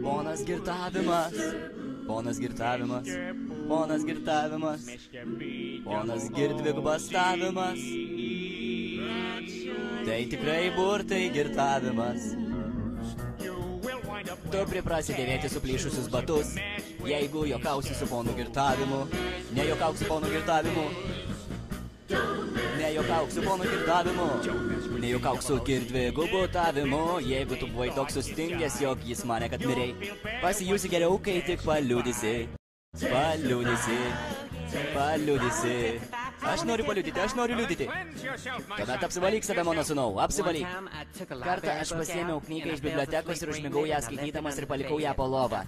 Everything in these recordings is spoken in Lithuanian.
Ponas girtavimas, ponas girtavimas, ponas girtavimas, ponas girdvigubastavimas. Tai tikrai burtai girtavimas. Tu priprasi dėvėti suplyšusius batus, jeigu jokausi su ponu girtavimu. Nejokauk su ponu girtavimu. Nejokauk su ponu girtavimu. Nejokauk su girdvigubutavimu. Jeigu tu buvai toks sustingęs, jog jis mane, kad mirei, pasijusi geriau, kai tik paliudysi. Paliudysi. Paliudysi. Aš noriu paliudyti, aš noriu liudyti. Tuomet apsivalyk save, mano sūnau, apsivalyk. Kartą aš pasiėmiau knygą iš bibliotekos ir užmigau ją skaitydamas ir palikau ją po lovą.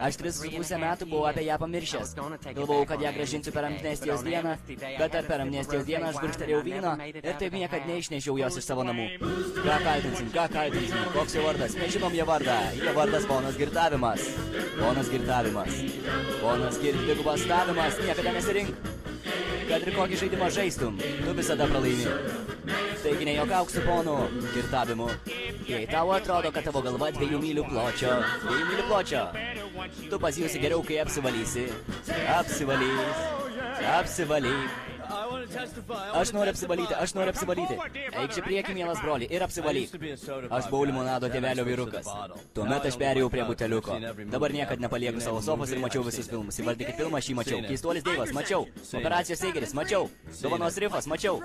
Aš 3,5 metų buvau apie ją pamiršęs. Galvojau, kad ją grąžinsiu per amnestijos dieną, bet ar per amnestijos dieną aš gurkštelėjau vyno ir taip niekad neišnešiau jos iš savo namų. Ką kaltinsim, koks jo vardas? Nežinom jo vardą. Jo vardas ponas girtavimas. Ponas girtavimas. Ponas girdvigubastavimas. Niekada nesirink. Kad ir kokį žaidimą žaistum, tu visada pralaimi. Taigi nejokauk su ponu girtavimu. Jei tau atrodo, kad tavo galva 2 mylių pločio, tu pasijusi geriau, kai apsivalysi. Apsivalyk. Aš noriu apsivalyti. Eik čia prieki, mielas broli, ir apsivalyk. Aš buvau limonado tėvelio vyrukas. Tuomet aš perėjau prie buteliuko. Dabar niekad nepalieku savo sofos ir mačiau visus filmus. Įvardykit filmą, šį mačiau. Keistuolis Deivas, mačiau. Operacijos Eigeris, mačiau. Dovanos Rifas, mačiau.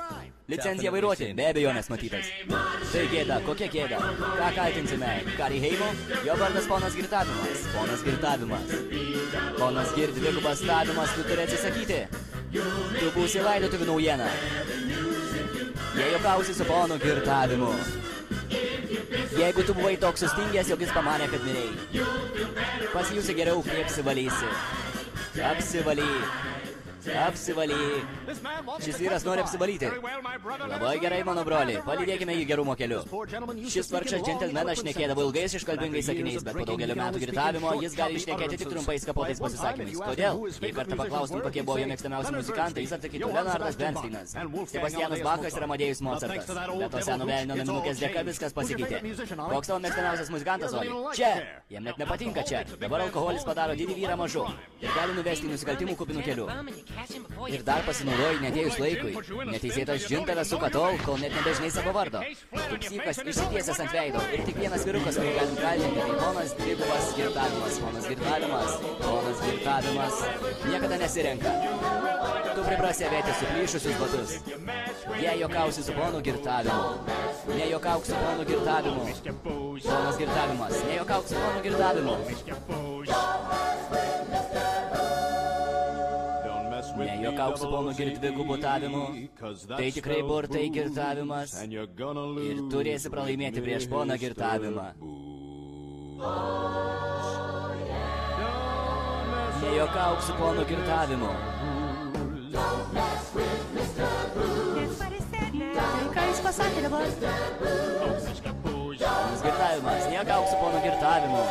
Licenzija vairuoti, be abejonės matytas. Tai gėda, kokia gėda? Ką kaltinsime? Kari Heimo? Jo vardas ponas girtavimas. Ponas girtavimas. Ponas girdvigubastavimas, tu turi atsisakyti. Tu būsi laidotuvių naujiena. Jei jokausi su ponu girtavimu. Jeigu tu buvai toks sustingęs, jog jis pamanė, kad mirei, pasijusi geriau, kai apsivalysi. Apsivalyk. Šis vyras nori apsivalyti. Labai gerai, mano broli, palydėkime jį gerumo keliu. Šis vargšas džentelmenas šnekėdavo ilgais iškalbingais sakiniais, bet po daugelio metų girtavimo jis gali išnekėti tik trumpais kapotais pasisakymais. Kodėl? Jei kartą paklaustum, kokie buvo jo mėgstamiausi muzikantai, jis atsakytų Leonardas Bernsteinas, Sebastianas Bachas ir Amadėjus Mocartas. Bet to seno velnio naminukės dėka viskas pasikeitė. Koks tavo mėgstamiausias muzikantas, Oli? Čia! Jam net nepatinka čia. Dabar alkoholis padaro didį vyrą mažu ir gali nuvesti į nusikaltimų kupinų kelių. Ir dar pasinaudoji netėjus laikui. Neteisėtas džintavę suka tol, kol net nebežinai savo vardo. Tu psichas išsitiesęs ant veido ir tik vienas vyrukas, kurį galim kaltinti, tai ponas dvigubas girtavimas. Ponas girtavimas niekada nesirenka. Tu priprasi avėti suplyšusius batus. Jei jokausi su ponu girtavimu. Nejokauk su ponu girtavimu. Ponas girtavimas. Nejokauk su ponu girtavimu. Nejokauk su ponu girdvigubutavimu. Tai tikrai burtai girtavimas. Ir turėsi pralaimėti prieš poną girtavimą. Nejokauk su ponu girtavimu. Ką jūs pasakė dabar? Ponas girtavimas. Nejokauk su ponu girtavimu.